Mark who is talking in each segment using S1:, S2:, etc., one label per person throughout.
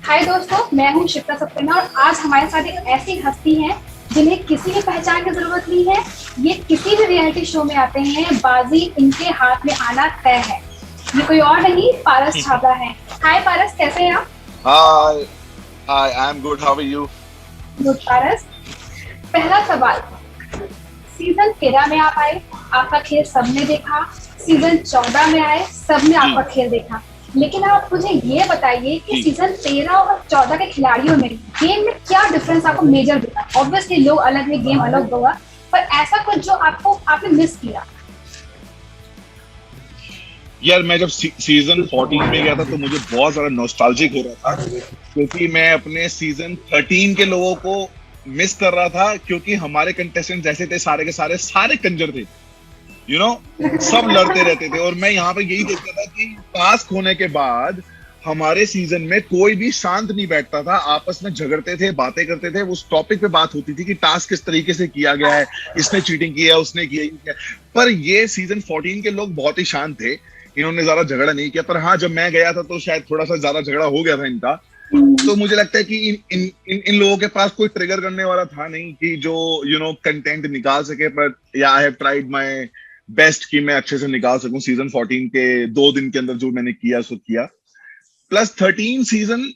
S1: हाय दोस्तों, मैं हूँ शिप्रा सक्सेना और आज हमारे साथ एक ऐसी हस्ती है जिन्हें किसी की पहचान की जरूरत नहीं है। ये किसी भी रियलिटी शो में आते हैं, बाजी इनके हाथ में आना तय है। ये कोई और नहीं, पारस छाबड़ा है। हाय पारस, कैसे हैं आप?
S2: Hi, hi, I'm good. How are you?
S1: Good Paras. पहला सवाल, सीजन 13 में आप आए, आपका खेल सबने देखा। सीजन 14 में आए, सबने आपका
S2: जी
S1: खेल देखा। लेकिन आप मुझे ये बताइए कि
S2: जी
S1: सीजन 13 और 14 के खिलाड़ियों में गेम में क्या डिफरेंस आपको मेजर दिखा? ऑब्वियसली लोग अलग है, गेम अलग होगा, पर ऐसा कुछ जो आपने मिस किया।
S2: यार, मैं जब सीजन 14 में गया था तो मुझे बहुत ज्यादा नॉस्टैल्जिक हो रहा था, क्योंकि मैं अपने सीजन 13 के लोगों को मिस कर रहा था, क्योंकि हमारे कंटेस्टेंट जैसे थे सारे के सारे सारे कंजर थे। सब लड़ते रहते थे, और मैं यहाँ पे यही देखता था कि टास्क होने के बाद हमारे सीजन में कोई भी शांत नहीं बैठता था, आपस में झगड़ते थे, बातें करते थे। उस टॉपिक पे बात होती थी कि टास्क किस तरीके से किया गया है, इसने चीटिंग किया, उसने किया, ये किया। पर ये सीजन 14 के लोग बहुत ही शांत थे, इन्होंने ज्यादा झगड़ा नहीं किया। पर हाँ, जब मैं गया था तो शायद थोड़ा सा ज्यादा झगड़ा हो गया था इनका। तो मुझे लगता है कि इन लोगों के पास कोई ट्रिगर करने वाला था नहीं कि जो कंटेंट निकाल सके। पर या I have tried my best कि मैं अच्छे से निकाल सकूं सीजन 14 के 2 दिन के अंदर। जो मैंने किया सो किया। प्लस 13 सीजन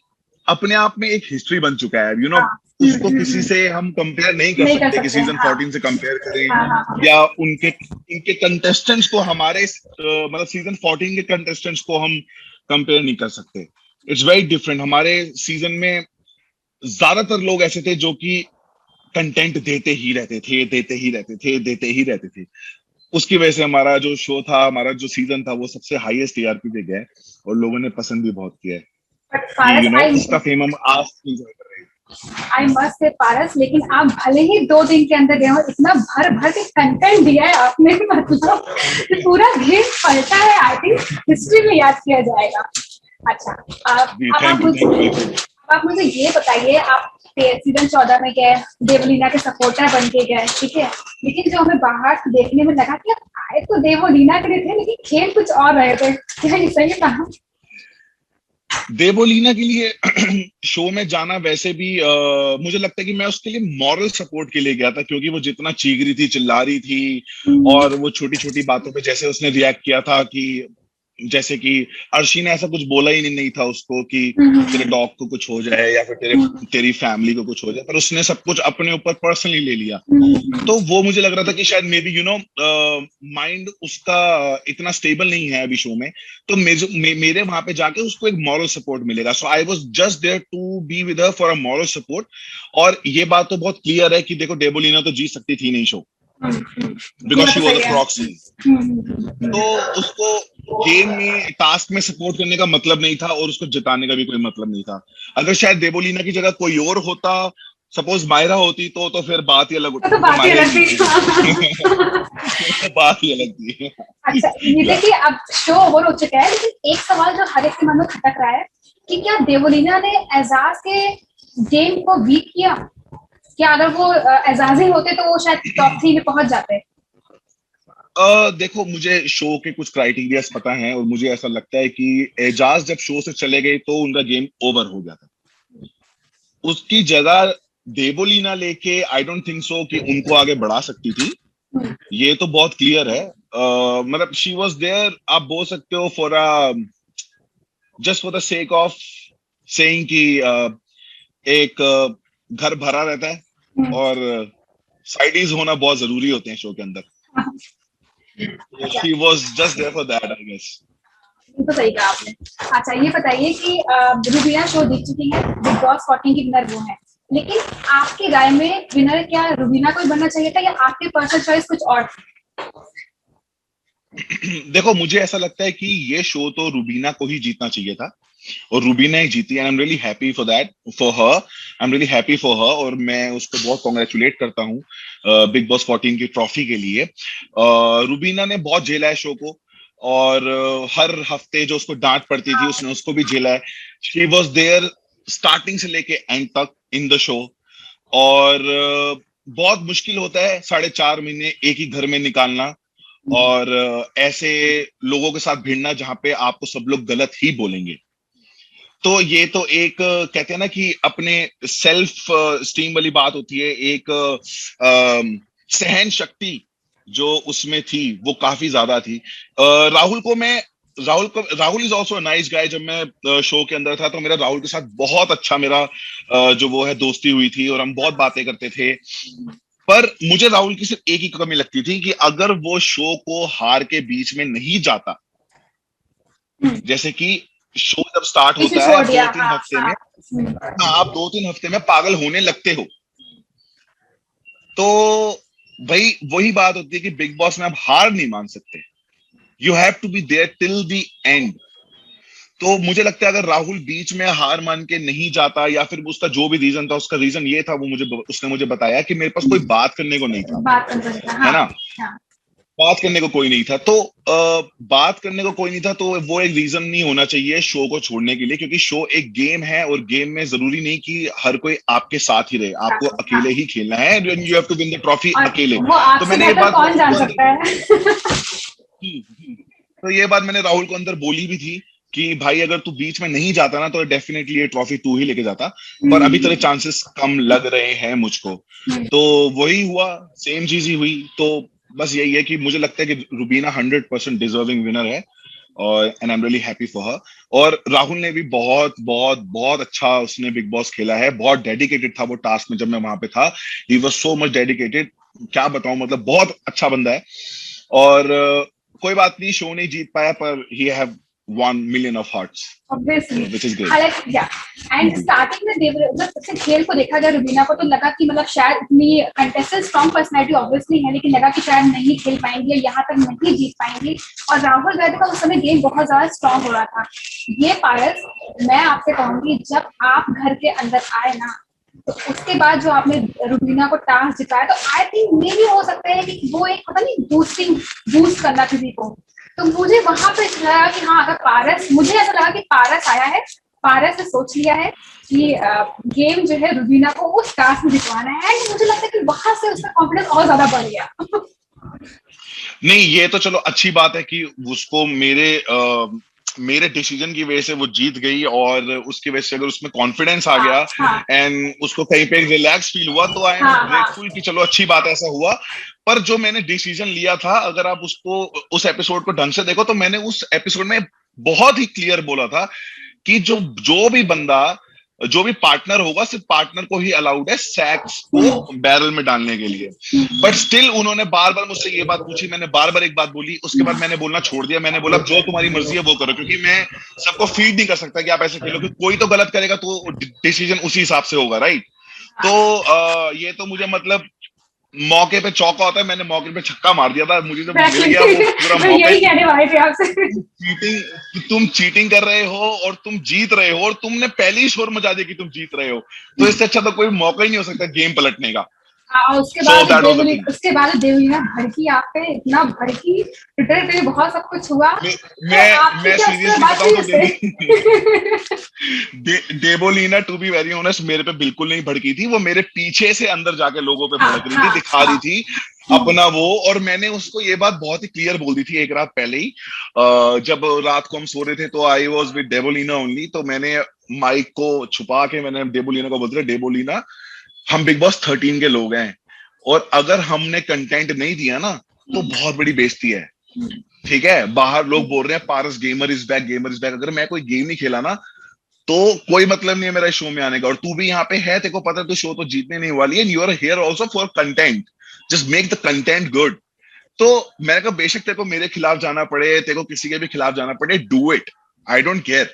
S2: अपने आप में एक हिस्ट्री बन चुका है।
S1: हाँ।
S2: उसको किसी से हम कंपेयर नहीं कर
S1: नहीं कर
S2: सकते कि
S1: सकते हैं,
S2: सीजन
S1: हाँ।
S2: 14 से कंपेयर करें,
S1: हाँ हाँ हाँ।
S2: या उनके इनके कंटेस्टेंट्स को हमारे मतलब सीजन 14 के कंटेस्टेंट्स को हम कंपेयर नहीं कर सकते। It's very different. हमारे सीजन में ज्यादातर लोग ऐसे थे जो कि कंटेंट देते ही रहते थे, देते ही रहते थे, देते ही रहते थे। उसकी वजह से हमारा जो शो था, हमारा जो सीजन था, वो सबसे हाईएस्ट टीआरपी पे गया है, और लोगों ने पसंद भी बहुत किया है
S1: बट
S2: कि
S1: पारस, आई
S2: इसका फेम हम आज एंजॉय कर रहे हैं।
S1: आई मस्ट से पारस, लेकिन आप भले ही 2 दिन के अंदर गए हो, इतना भर भर के कंटेंट दिया है आपने, मतलब कि पूरा गेम पलटा है। आई थिंक हिस्ट्री में याद किया जाएगा। अच्छा,
S2: जी,
S1: अब
S2: थैंक यू, थैंक यू, बिल्कुल।
S1: आप मुझे ये बताइए, आप सीजन 14 में गए, देवलीना के सपोर्टर बन के गए, ठीक है। लेकिन जो हमें बाहर देखने में लगा कि आप आए तो देवलीना के लिए थे, लेकिन खेल कुछ और रहे थे, क्या ये सही कहा?
S2: देवोलीना के लिए शो में जाना वैसे भी मुझे लगता है कि मैं उसके लिए मॉरल सपोर्ट के लिए गया था, क्योंकि वो जितना चीख रही थी, चिल्ला रही थी, और वो छोटी छोटी बातों पे जैसे उसने रिएक्ट किया था, कि जैसे कि अर्शी ने ऐसा कुछ बोला ही नहीं था उसको कि तेरे डॉग को कुछ हो जाए, या फिर तेरी फैमिली को कुछ हो जाए, पर उसने सब कुछ अपने ऊपर पर्सनली ले लिया। तो वो मुझे लग रहा था कि शायद मे बी माइंड उसका इतना स्टेबल नहीं है अभी शो में। तो मेरे वहां पे जाके उसको एक मॉरल सपोर्ट मिलेगा। So I was just there to be with her for a moral support. और ये बात तो बहुत क्लियर है कि देखो, डेबोलिना तो जीत सकती थी नहीं शो,
S1: ये
S2: बिकॉज
S1: बात
S2: शी
S1: तो
S2: वॉज
S1: सही
S2: अ
S1: है।
S2: प्रॉक्सी। तो उसको गेम में टास्क में सपोर्ट करने का मतलब नहीं था, और उसको जिताने का भी कोई मतलब नहीं था। अगर शायद देबोलीना की जगह कोई और होता, सपोज मायरा होती, तो फिर बात ही अलग होती,
S1: तो
S2: फिर तो
S1: बात ही
S2: मायरा ही
S1: अलग
S2: जीतती
S1: थी।
S2: फिर। तो बात ही अलग थी।
S1: अच्छा, ये
S2: या
S1: देखिए, अब शो ओवर हो चुका है, लेकिन एक सवाल जो हर एक के मन में खटक रहा है कि क्या देवलीना ने एजाज के गेम को वीक किया? क्या अगर वो एजाज ही होते तो वो शायद टॉप 3 में पहुंच जाते?
S2: देखो, मुझे शो के कुछ क्राइटेरियाज पता हैं, और मुझे ऐसा लगता है कि एजाज जब शो से चले गए तो उनका गेम ओवर हो गया था। उसकी जगह देवोलीना लेके आई डोंट थिंक सो कि उनको आगे बढ़ा सकती थी। ये तो बहुत क्लियर है। मतलब शी वॉज देयर, आप बोल सकते हो, for just for the sake of saying कि एक घर भरा रहता है, और साइडीज होना बहुत जरूरी होते हैं शो के अंदर। तो
S1: अच्छा,
S2: she was just there for that, I guess.
S1: ये तो सही कहा आपने। अच्छा, ये बताइए कि रुबीना शो जीत चुकी है, बिग बॉस 14 की विनर वो है, लेकिन आपकी राय में विनर क्या रुबीना को ही बनना चाहिए था, या आपकी पर्सनल चॉइस कुछ और थी?
S2: देखो, मुझे ऐसा लगता है कि ये शो तो रूबीना को ही जीतना चाहिए था, और रूबीना ही जीती। And I am really happy for that, for her. I am really happy for her, और मैं उसको बहुत कॉन्ग्रेचुलेट करता हूँ बिग बॉस 14 की ट्रॉफी के लिए। रूबीना ने बहुत झेला है शो को, और हर हफ्ते जो उसको डांट पड़ती थी, उसने उसको भी झेला है। शी वॉज देयर स्टार्टिंग से लेके एंड तक इन द शो। और बहुत मुश्किल होता है 4.5 महीने एक ही घर में निकालना, और ऐसे लोगों के साथ भिड़ना जहां पे आपको सब लोग गलत ही बोलेंगे। तो ये तो एक कहते हैं ना कि अपने सेल्फ स्टीम वाली बात होती है, एक सहन शक्ति जो उसमें थी वो काफी ज्यादा थी। राहुल को मैं Rahul is also nice guy. जब मैं शो के अंदर था तो मेरा राहुल के साथ बहुत अच्छा मेरा जो वो है दोस्ती हुई थी और हम बहुत बातें करते थे। पर मुझे राहुल की सिर्फ एक ही कमी लगती थी कि अगर वो शो को हार के बीच में नहीं जाता, जैसे कि शो जब स्टार्ट
S1: इसे
S2: होता है
S1: छोड़ दिया,
S2: दो तीन
S1: हाँ
S2: हफ्ते में,
S1: हाँ।
S2: हाँ, आप 2-3 हफ्ते में पागल होने लगते हो। तो भाई वही बात होती है कि बिग बॉस में आप हार नहीं मान सकते, you have to be there till the end. तो मुझे लगता है अगर राहुल बीच में हार मान के नहीं जाता, या फिर उसका जो भी रीजन था, उसका रीजन ये था, वो उसने मुझे बताया कि मेरे पास कोई बात करने को नहीं था,
S1: बात कर सकते हैं,
S2: है
S1: हाँ
S2: ना,
S1: हाँ।
S2: बात करने को कोई नहीं था। तो बात करने को कोई नहीं था तो वो एक रीजन नहीं होना चाहिए शो को छोड़ने के लिए, क्योंकि शो एक गेम है और गेम में जरूरी नहीं कि हर कोई आपके साथ ही रहे, आपको
S1: हाँ,
S2: अकेले ही खेलना है, you have to win the trophy
S1: और
S2: अकेले।
S1: वो
S2: तो
S1: आपसे
S2: मैंने ये
S1: बेहतर
S2: बात
S1: कौन
S2: राहुल
S1: जान
S2: को अंदर
S1: सकता है।
S2: तो ये बात मैंने राहुल को अंदर बोली भी थी कि भाई अगर तू बीच में नहीं जाता ना तो डेफिनेटली ये ट्रॉफी तू ही लेके जाता, पर अभी तेरे चांसेस कम लग रहे हैं मुझको। तो वही हुआ, सेम चीज ही हुई। तो बस यही है कि मुझे लगता है कि रुबीना 100% डिजर्विंग विनर है, और and I am really happy for her. और राहुल ने भी बहुत बहुत बहुत अच्छा उसने बिग बॉस खेला है, बहुत डेडिकेटेड था वो टास्क में। जब मैं वहां पे था, he was so much dedicated, क्या बताऊं, मतलब बहुत अच्छा बंदा है। और कोई बात नहीं, शो नहीं जीत पाया, पर he have 1 million of hearts,
S1: obviously.
S2: which is great.
S1: हालांकि या एंड स्टार्टिंग में जब उससे खेल को देखा गया रुबीना को, तो लगा कि मतलब शायद इतनी कंटेस्टेंट स्ट्रॉन्ग पर्सनैलिटी ऑब्वियसली है, लेकिन लगा कि शायद नहीं खेल पाएंगे, यहाँ तक नहीं जीत पाएंगे। और राहुल वैद्य का उस समय गेम बहुत ज्यादा स्ट्रॉन्ग हो रहा था। ये पारस, मैं आपसे कहूंगी, जब आप घर के अंदर आए ना, तो उसके बाद जो आपने रुबीना को टास्क जिताया, तो आई थिंक मे भी हो सकता है कि वो एक पता नहीं बूस्ट करना किसी को। तो मुझे वहां पे लगा कि हाँ, अगर पारस, मुझे ऐसा लगा कि पारस आया है, पारस ने सोच लिया है कि गेम जो है रुबीना को उस टास्क में जितवाना है, एंड मुझे लगता है कि वहां से उसका कॉन्फिडेंस और ज्यादा बढ़ गया।
S2: नहीं, ये तो चलो अच्छी बात है कि उसको मेरे डिसीजन की वजह से वो जीत गई, और उसकी वजह से अगर उसमें कॉन्फिडेंस आ गया
S1: हाँ
S2: एंड उसको कहीं पे रिलैक्स फील हुआ, तो आई एम
S1: हाँ हाँ।
S2: ग्रेटफुल कि चलो अच्छी बात ऐसा हुआ। पर जो मैंने डिसीजन लिया था, अगर आप उसको उस एपिसोड को ढंग से देखो, तो मैंने उस एपिसोड में बहुत ही क्लियर बोला था कि जो भी बंदा, जो भी पार्टनर होगा, सिर्फ पार्टनर को ही अलाउड है सैक्स को बैरल में डालने के लिए। बट स्टिल उन्होंने बार बार मुझसे ये बात पूछी, मैंने बार बार एक बात बोली, उसके बाद मैंने बोलना छोड़ दिया। मैंने बोला जो तुम्हारी मर्जी है वो करो, क्योंकि मैं सबको फीड नहीं कर सकता कि आप ऐसे खेलो, क्योंकि कोई तो गलत करेगा तो डिसीजन उसी हिसाब से होगा, राइट। तो ये तो मुझे मतलब मौके पे चौका होता है, मैंने मौके पे छक्का मार दिया था, मुझे जब मिल गया वो पूरा
S1: मैं
S2: मौका।
S1: यही कहने वाली थी आपसे।
S2: तुम चीटिंग कर रहे हो और तुम जीत रहे हो, और तुमने पहले ही शोर मचा दिया कि तुम जीत रहे हो, तो इससे अच्छा तो कोई मौका ही नहीं हो सकता गेम पलटने का।
S1: उसके
S2: सो
S1: बाद
S2: that was the thing.
S1: Devlina भड़की आप पे, इतना भड़की, ट्विटर पे बहुत सब कुछ हुआ।
S2: मैं
S1: तो आपकी
S2: मैं
S1: क्या उससे
S2: सीरियसली
S1: बात
S2: बताऊं
S1: हुई
S2: तो
S1: उससे?
S2: Debolina, to be very honest, मेरे पे बिल्कुल नहीं भड़की थी। वो मेरे पीछे से अंदर जाके लोगों पे
S1: हाँ
S2: भड़क रही थी,
S1: हाँ
S2: दिखा रही
S1: हाँ।
S2: थी अपना वो। और मैंने उसको ये बात बहुत ही क्लियर बोल दी थी एक रात पहले ही। जब रात को हम सो रहे थे तो I was with Debolina only, तो मैंने माइक को छुपा के मैंने डेबोलिना को बोलते, डेबोलिना, हम बिग बॉस 13 के लोग हैं, और अगर हमने कंटेंट नहीं दिया ना तो बहुत बड़ी बेइज्जती है, ठीक है। बाहर लोग बोल रहे हैं Paras gamer is back, gamer is back. अगर मैं कोई गेम नहीं खेला ना तो कोई मतलब नहीं है मेरा शो में आने का। और तू भी यहाँ पे है, तेरे को पता है तू शो तो जीतने नहीं वाली है, and you are here also for content, just make the content good. तो मैंने कहा बेशक तेरे को मेरे खिलाफ जाना पड़े, तेरे को किसी के भी खिलाफ जाना पड़े, do it, I don't care.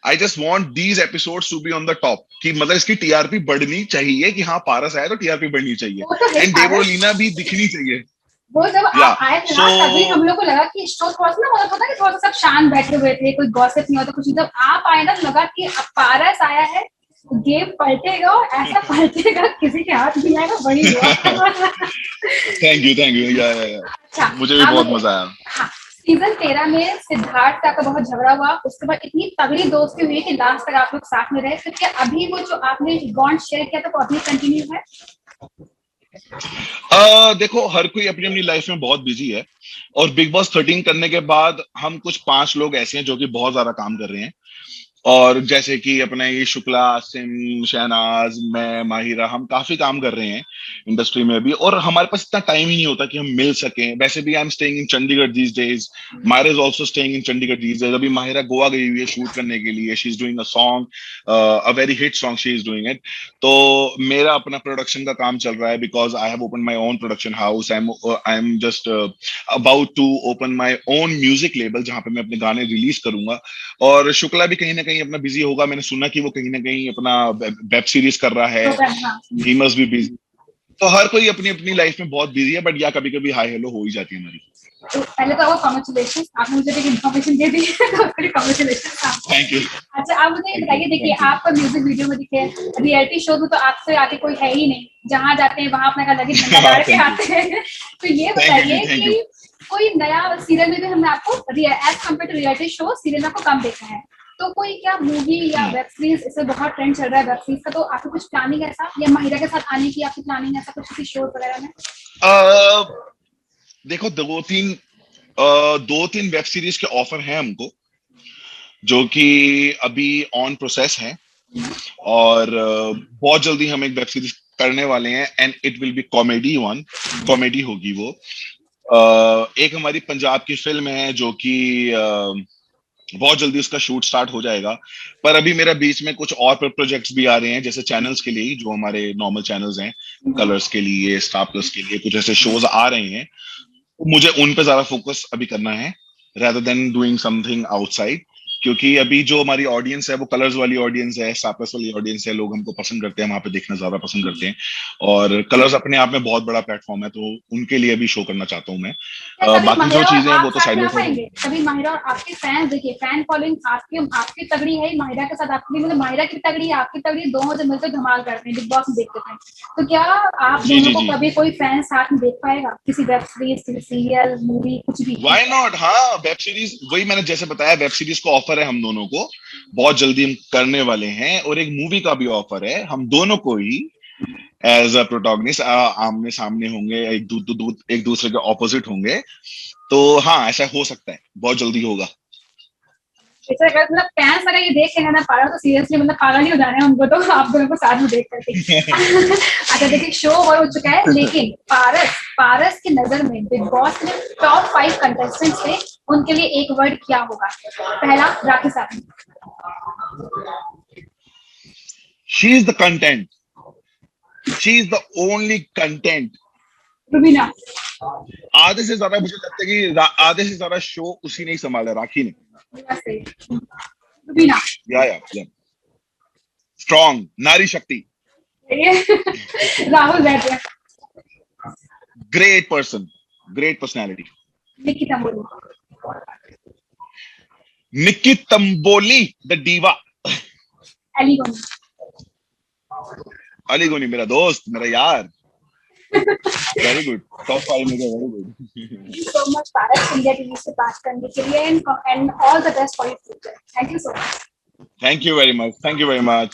S2: I just want these episodes to be on the top, कि मतलब इसकी टीआरपी बढ़नी चाहिए, कि हाँ पारस आया तो टीआरपी बढ़नी चाहिए,
S1: वो तो है
S2: एंड
S1: पारस।
S2: देवोलीना भी दिखनी चाहिए।
S1: वो जब
S2: या
S1: आप आए थे
S2: सो
S1: ना, तभी हम लोग को लगा कि शो थोड़ा सा ना, मतलब होता है कि थोड़ा सा सब शांत बैठे हुए थे, कोई गॉसिप नहीं होता कुछ। जब आप आए ना, तो लगा कि अब पारस आया है, गेम पलटेगा, और ऐसा पलटेगा किसी के हाथ नहीं आएगा, बड़ी हुआ।
S2: थैंक यू या।
S1: अच्छा,
S2: मुझे भी
S1: आप
S2: बहुत
S1: मुझे,
S2: मजा आया।
S1: हाँ, सीजन 13 में सिद्धार्थ का बहुत झगड़ा हुआ, उसके बाद इतनी तगड़ी दोस्ती हुई कि लास्ट तक आप लोग साथ में रहे। तो क्या अभी वो जो आपने बॉन्ड शेयर किया था वो अभी कंटिन्यू है?
S2: देखो, हर कोई अपनी अपनी लाइफ में बहुत बिजी है, और बिग बॉस 13 करने के बाद हम कुछ 5 लोग ऐसे हैं जो कि बहुत ज्यादा काम कर रहे हैं। और जैसे कि अपना ये शुक्ला, सिम, शहनाज, मैं, माहिरा, हम काफी काम कर रहे हैं इंडस्ट्री में अभी, और हमारे पास इतना टाइम ही नहीं होता कि हम मिल सकें। वैसे भी I am staying in Chandigarh these days, Mahira is also staying in Chandigarh these days. अभी माहिरा गोवा गई हुई है शूट करने के लिए, she is doing a song, a very hit song she is doing it. तो मेरा अपना प्रोडक्शन का काम चल रहा है, because I have open my own production house. I am just about to open my own music label, जहां पे मैं अपने गाने रिलीज करूंगा। और शुक्ला भी कहीं ना कहीं अपना बिजी होगा, मैंने सुना कि वो कहीं ना कहीं अपना वेब सीरीज कर रहा है,
S1: प्रोग्राम, हाँ।
S2: He must be busy. तो हर कोई अपनी अपनी लाइफ में बहुत बिजी है, बट या कभी कभी हाई हेलो हो ही जाती है हमारी।
S1: तो पहले तो आपको कॉन्ग्रेचुलेशन, आपने मुझे एक इन्फॉर्मेशन दे दी है तो उसके लिए कॉन्ग्रेचुलेशन आपको।
S2: Thank you.
S1: अच्छा, आप मुझे ये
S2: थैंक यू।
S1: बताइए, देखिए
S2: थैंक यू।
S1: आपका म्यूजिक वीडियो में दिखे, रियलिटी शो में तो आपसे आगे कोई है ही नहीं, जहाँ जाते हैं वहां अपना अलग ही झंडा गाड़ के
S2: थैंक यू।
S1: आते हैं। तो ये
S2: थैंक यू जी।
S1: बताइए
S2: थैंक यू।
S1: कि कोई नया सीरियल में भी हमने आपको as compare to reality show serial में आपको कम देखा है, तो कोई क्या मूवी या वेब सीरीज, इससे बहुत ट्रेंड चल रहा है वेब सीरीज का, तो आपकी कुछ प्लानिंग ऐसा, या महिला के साथ आने की आपकी प्लानिंग ऐसा कुछ किसी शो वगैरह में?
S2: देखो, दो तीन वेब सीरीज के ऑफर हैं हमको, जो कि अभी ऑन प्रोसेस है। और बहुत जल्दी हम एक वेब सीरीज करने वाले हैं, and it will be comedy one, comedy होगी वो। एक हमारी पंजाब की फिल्म है जो कि बहुत जल्दी उसका शूट स्टार्ट हो जाएगा। पर अभी मेरा बीच में कुछ और प्रोजेक्ट्स भी आ रहे हैं, जैसे चैनल्स के लिए, जो हमारे नॉर्मल चैनल्स हैं, कलर्स के लिए, स्टार प्लस के लिए कुछ ऐसे शोज आ रहे हैं। मुझे उन पे ज्यादा फोकस अभी करना है, rather then doing something outside. क्योंकि अभी जो हमारी ऑडियंस है वो कलर्स वाली ऑडियंस है, सापस वाली ऑडियंस है, लोग हमको पसंद करते हैं, वहां पे देखना ज्यादा पसंद करते हैं। और कलर्स अपने आप में बहुत बड़ा प्लेटफॉर्म है, तो उनके लिए भी शो करना चाहता हूँ मैं।
S1: क्या कभी
S2: बाकी जो
S1: माहिरा और
S2: चीजें हैं
S1: आप
S2: वो तो
S1: साथ
S2: साइड
S1: में आ
S2: में छोड़
S1: पाएंगे? कभी माहिरा और आपके फैन, देखिए फैन फॉलोइंग आपकी आपकी तगड़ी है, माहिरा के साथ आपकी, मतलब माहिरा की तगड़ी है, आपकी तगड़ी, दोनों जब मिलकर धमाल करते हैं, बिग बॉस में देखते हैं, तो क्या आप
S2: जी
S1: दोनों
S2: जी
S1: को
S2: जी।
S1: कभी कोई फैन साथ में देख पाएगा, किसी वेब सीरीज, किसी सीरियल, मूवी, कुछ भी?
S2: व्हाई नॉट, हाँ, वेब सीरीज, वही मैंने जैसे बताया, वेब सीरीज को ऑफर है हम दोनों को, बहुत जल्दी हम करने वाले हैं। और एक मूवी का भी ऑफर है, हम दोनों को ही एज अ प्रोटोगनिस्ट आमने सामने होंगे, एक दूसरे के ऑपोजिट होंगे। तो हाँ, ऐसा हो सकता है, बहुत जल्दी होगा।
S1: ऐसा अगर मतलब फैंस अगर ये देख के ना पागल, तो सीरियसली मतलब पागल ही हो जाना है उनको, तो आप दोनों को साथ में देख करके। अच्छा देखिए, शो ओवर हो चुका है, लेकिन पारस पारस की नजर में बिग बॉस में टॉप 5 कंटेस्टेंट्स थे, उनके लिए एक वर्ड क्या होगा? पहला, राखी साहब।
S2: She is the content, she is the only content.
S1: Rubina.
S2: आधे से ज्यादा मुझे लगता है कि आधे से ज्यादा शो उसी ने ही संभाला, राखी ने।
S1: रुबीना।
S2: या स्ट्रॉन्ग नारी शक्ति।
S1: Rahul Vaidya.
S2: Great person, great personality.
S1: Nikita Modi.
S2: Nikki Tamboli the diva.
S1: Aly Goni.
S2: Aly गोनी मेरा दोस्त, मेरा यार। वेरी गुड, टॉप 5 में, very good.
S1: Thank you so much, Paras, India TV से बात करने के लिए, and all the best for your future. Thank you so much.
S2: Thank you very much, thank you very much.